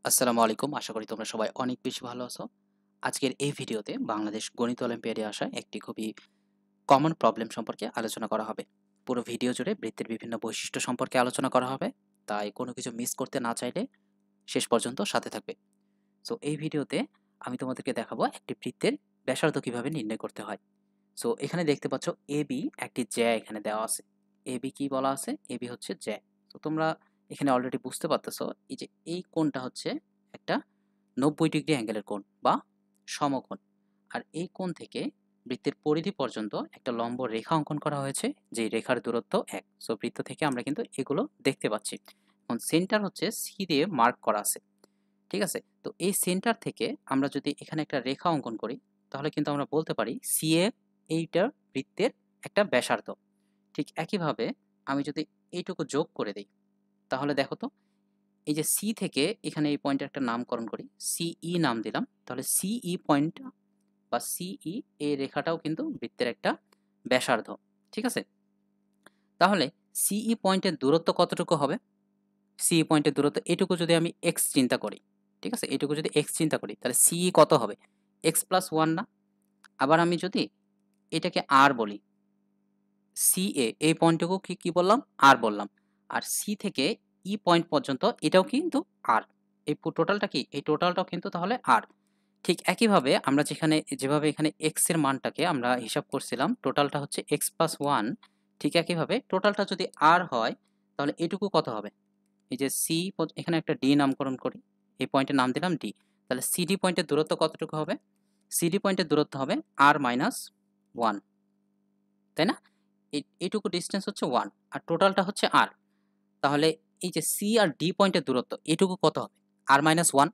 আসসালামু আলাইকুম। আশা করি তোমরা সবাই অনেক বেশি ভালো আছো। আজকের এই ভিডিওতে বাংলাদেশ গণিত অলিম্পিয়াডে আসা একটি খুবই কমন প্রবলেম সম্পর্কে আলোচনা করা হবে। পুরো ভিডিও জুড়ে বৃত্তের বিভিন্ন বৈশিষ্ট্য সম্পর্কে আলোচনা করা হবে। তাই কোনো কিছু মিস করতে না চাইলে শেষ পর্যন্ত সাথে থাকবে। সো এই ভিডিওতে আমি তোমাদেরকে দেখাবো একটি বৃত্তের ব্যাসার্ধ কিভাবে নির্ণয় করতে হয়। সো এখানে দেখতে পাচ্ছ AB একটি জ্যা এখানে দেওয়া আছে। AB কি বলা আছে? AB হচ্ছে জ্যা। তো তোমরা এখানে অলরেডি বুঝতে পারতেছো এই যে এই কোণটা হচ্ছে একটা 90 ডিগ্রি অ্যাঙ্গেলের কোণ বা সমকোণ। আর এই কোণ থেকে বৃত্তের পরিধি পর্যন্ত একটা লম্ব রেখা অঙ্কন করা হয়েছে, যেই রেখার দূরত্ব 1। সো বৃত্ত থেকে আমরা কিন্তু এগুলো দেখতে পাচ্ছি। এখন সেন্টার হচ্ছে সি দিয়ে মার্ক করা আছে। ঠিক আছে? তো এই সেন্টার থেকে আমরা যদি এখানে একটা রেখা অঙ্কন করি, তাহলে কিন্তু আমরা বলতে পারি সিএ এইটা বৃত্তের একটা ব্যাসার্ধ। ঠিক একইভাবে আমি যদি এইটুকু যোগ করে দেই, তাহলে দেখো তো এই যে সি থেকে এখানে এই পয়েন্টের একটা নামকরণ করি, সিই নাম দিলাম। তাহলে সিই পয়েন্ট বা সিই এই রেখাটাও কিন্তু বৃত্তের একটা ব্যাসার্ধ। ঠিক আছে? তাহলে সিই পয়েন্টের দূরত্ব কতটুকু হবে? সিই পয়েন্টের দূরত্ব এটুকু যদি আমি এক্স চিন্তা করি, ঠিক আছে? এটুকু যদি এক্স চিন্তা করি, তাহলে সিই কত হবে? এক্স প্লাস ওয়ান না? আবার আমি যদি এটাকে আর বলি, সিএ এই পয়েন্টটুকু কি বললাম? আর বললাম। আর সি থেকে ই পয়েন্ট পর্যন্ত এটাও কিন্তু আর। এই টোটালটা কি? এই টোটালটাও কিন্তু তাহলে আর। ঠিক একইভাবে আমরা যেভাবে এখানে এক্স এর মানটাকে আমরা হিসাব করছিলাম, টোটালটা হচ্ছে এক্স প্লাস ওয়ান। ঠিক একইভাবে টোটালটা যদি আর হয়, তাহলে এটুকু কত হবে? এই যে সি, এখানে একটা ডি নামকরণ করি, এই পয়েন্টের নাম দিলাম ডি। তাহলে সিডি পয়েন্টের দূরত্ব কতটুকু হবে? সিডি পয়েন্টের দূরত্ব হবে আর মাইনাস ওয়ান, তাই না? এইটুকু ডিস্টেন্স হচ্ছে ওয়ান, আর টোটালটা হচ্ছে আর। তাহলে এই যে সি আর ডি পয়েন্টের দূরত্ব এটুকু কত হবে? আর মাইনাস ওয়ান।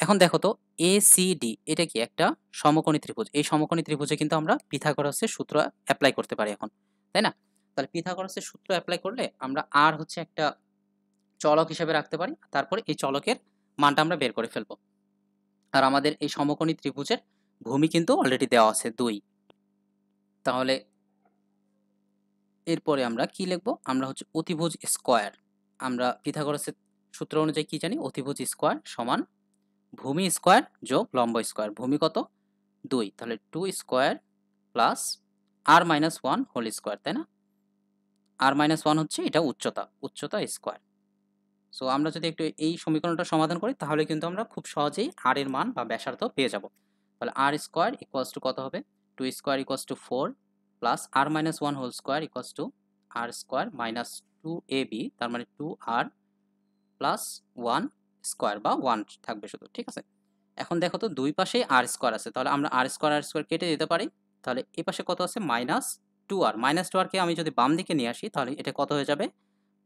এখন দেখো তো এ সি ডি এটা কি একটা সমকোণী ত্রিভুজ। এই সমকোণী ত্রিভুজে কিন্তু আমরা পিথাগোরাসের সূত্র অ্যাপ্লাই করতে পারি এখন, তাই না? তাহলে পিথাগোরাসের সূত্র অ্যাপ্লাই করলে আমরা আর হচ্ছে একটা চলক হিসেবে রাখতে পারি, তারপরে এই চলকের মানটা আমরা বের করে ফেলবো। আর আমাদের এই সমকোণী ত্রিভুজের ভূমি কিন্তু অলরেডি দেওয়া আছে 2। তাহলে এরপরে আমরা কি লিখবো? আমরা হচ্ছে অতিভুজ স্কয়ার। আমরা পিথাগোরাসের সূত্র অনুযায়ী কি জানি? অতিভুজ স্কয়ার সমান ভূমি স্কয়ার যোগ লম্ব স্কয়ার। ভূমি কত? 2। তাহলে 2 square plus r minus one whole square, তাই না? আর মাইনাস ওয়ান হচ্ছে এটা উচ্চতা, উচ্চতা স্কয়ার। সো আমরা যদি একটু এই সমীকরণটা সমাধান করি, তাহলে কিন্তু আমরা খুব সহজেই আর এর মান বা ব্যাসার্ধ পেয়ে যাব। তাহলে আর স্কয়ার ইকুয়ালস টু কত হবে? 2 square equals to 4 plus r minus one whole square equals to r square minus 2ab, তার মানে 2r প্লাস 1 স্কয়ার বা 1 থাকবে শুধু। ঠিক আছে? এখন দেখো তো দুই পাশেই আর স্কয়ার আছে, তাহলে আমরা আর স্কয়ার কেটে দিতে পারি। তাহলে এই পাশে কত আছে? Minus 2r। মাইনাস 2r কে আমি যদি বাম দিকে নিয়ে আসি, তাহলে এটা কত হয়ে যাবে?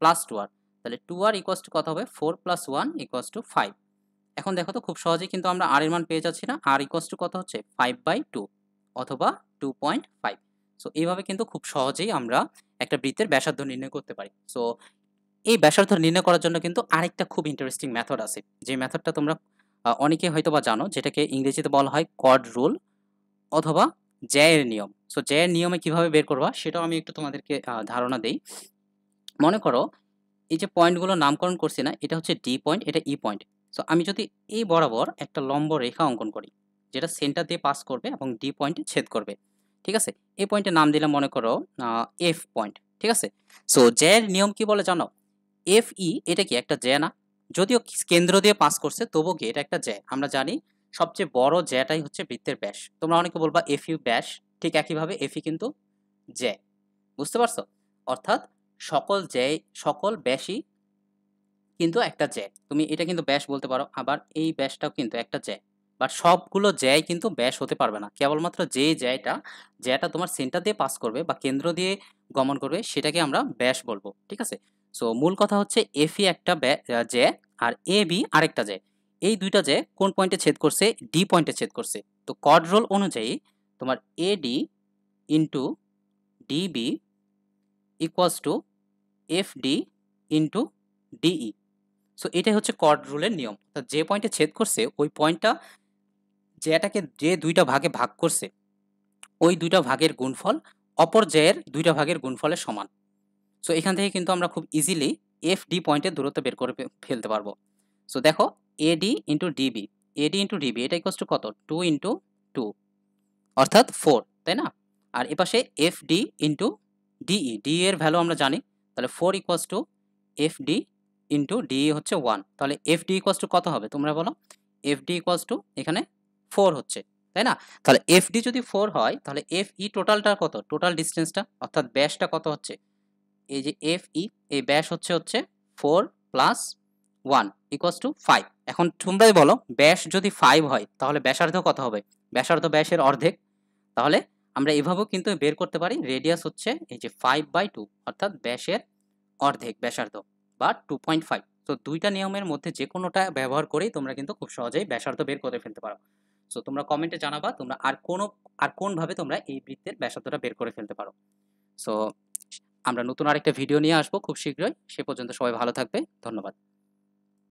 Plus 2r। তাহলে 2r ইকুয়ালস টু কত হবে? 4 প্লাস 1 ইকুয়ালস টু 5। এখন দেখো তো খুব সহজেই কিন্তু আমরা আর এর মান পেয়ে যাচ্ছি না? আর ইকুয়ালস টু কত হচ্ছে? 5/2 অথবা 2.5। সো এইভাবে কিন্তু খুব সহজেই আমরা একটা বৃত্তের ব্যাসার্ধ নির্ণয় করতে পারি। সো এই ব্যাসার্ধ নির্ণয় করার জন্য কিন্তু আরেকটা খুব ইন্টারেস্টিং মেথড আছে। যে মেথডটা তোমরা অনেকেই হয়তোবা জানো, যেটাকে ইংরেজিতে বলা হয় কর্ড রুল অথবা জ্যায়ের নিয়ম। সো জ্যায়ের নিয়মে কিভাবে বের করবা সেটাও আমি একটু তোমাদেরকে ধারণা দেই। মনে করো এই যে পয়েন্টগুলো নামকরণ করছি না, এটা হচ্ছে ডি পয়েন্ট, এটা ই পয়েন্ট। সো আমি যদি এই বরাবর একটা লম্ব রেখা অঙ্কন করি, যেটা সেন্টার দিয়ে পাস করবে এবং ডি পয়েন্টে ছেদ করবে। ঠিক আছে? এই পয়েন্টের নাম দিলাম মনে করো এফ পয়েন্ট। ঠিক আছে? সো জ্যায়ের নিয়ম কি বলে জানো? এফ ই এটা কি একটা জ্যা না? যদিও কেন্দ্র দিয়ে পাস করছে, তবুও কি এটা একটা জ্যা। আমরা জানি সবচেয়ে বড় জ্যাটাই হচ্ছে বৃত্তের ব্যাস। তোমরা অনেকে বলবা এফ ইউ ব্যাস। ঠিক একইভাবে এফ ই কিন্তু জ্যা। বুঝতে পারছো? অর্থাৎ সকল ব্যাসই কিন্তু একটা জ্যা। তুমি এটা কিন্তু ব্যাস বলতে পারো, আবার এই ব্যাসটাও কিন্তু একটা জ্যা। বাট সবগুলো জ্যাই কিন্তু ব্যাস হতে পারবে না। কেবলমাত্র যে জ্যাটা তোমার সেন্টার দিয়ে পাস করবে বা কেন্দ্র দিয়ে গমন করবে, সেটাকে আমরা ব্যাস বলবো। ঠিক আছে? সো মূল কথা হচ্ছে এফই একটা জ্যা আর এ বি আরেকটা জ্যা। এই দুইটা জ্যা কোন পয়েন্টে ছেদ করছে? ডি পয়েন্টে ছেদ করছে। তো কর্ড রুল অনুযায়ী তোমার AD into DB equals to FD into DE. So এটাই হচ্ছে কর্ড রুলের নিয়ম। অর্থাৎ যে পয়েন্টে ছেদ করছে ওই পয়েন্টটা যেটাকে যে দুইটা ভাগে ভাগ করছে, ওই দুইটা ভাগের গুণফল অপর জ্যায়ের দুইটা ভাগের গুণফলের সমান। সো এখান থেকে কিন্তু আমরা খুব ইজিলি এফ ডি পয়েন্টের দূরত্ব বের করে ফেলতে পারবো। সো দেখো এডি ইন্টু ডিবি, এডি ইন্টু ডিবি এটা ইকুয়ালস টু কত? 2 ইন্টু 2 অর্থাৎ 4, তাই না? আর এপাশে এফডি ইন্টু ডিই, ডিই এর ভ্যালু আমরা জানি, তাহলে 4 equals to FD into DE হচ্ছে 1, তাহলে এফডি ইকুয়ালস টু কত হবে তোমরা বলো? এফডি ইকুয়ালস টু এখানে 4 হচ্ছে, তাই না? তাহলে এফডি যদি 4 হয় তাহলে এফই টোটালটা কত? টোটাল ডিস্টেন্সটা অর্থাৎ ব্যাসটা কত হচ্ছে? এই যে এফই, এই ব্যাস হচ্ছে 4 প্লাস 1 ইকুয়ালস টু 5। এখন তোমরাই বলো ব্যাস যদি 5 হয় তাহলে ব্যাসার্ধ কত হবে? ব্যাসার্ধ ব্যাসের অর্ধেক, তাহলে আমরা এভাবেও কিন্তু বের করতে পারি রেডিয়াস হচ্ছে এই যে 5/2 অর্থাৎ ব্যাসের অর্ধেক ব্যাসার্ধ বা 2.5। তো দুইটা নিয়মের মধ্যে যে কোনোটা ব্যবহার করেই তোমরা কিন্তু খুব সহজেই ব্যাসার্ধ বের করে ফেলতে পারো। সো তোমরা কমেন্টে জানাবা তোমরা আর কোনভাবে তোমরা এই বৃত্তের ব্যাসার্ধটা বের করে ফেলতে পারো। সো আমরা নতুন আরেকটা ভিডিও নিয়ে আসবো খুব শীঘ্রই। সে পর্যন্ত সবাই ভালো থাকবে। ধন্যবাদ।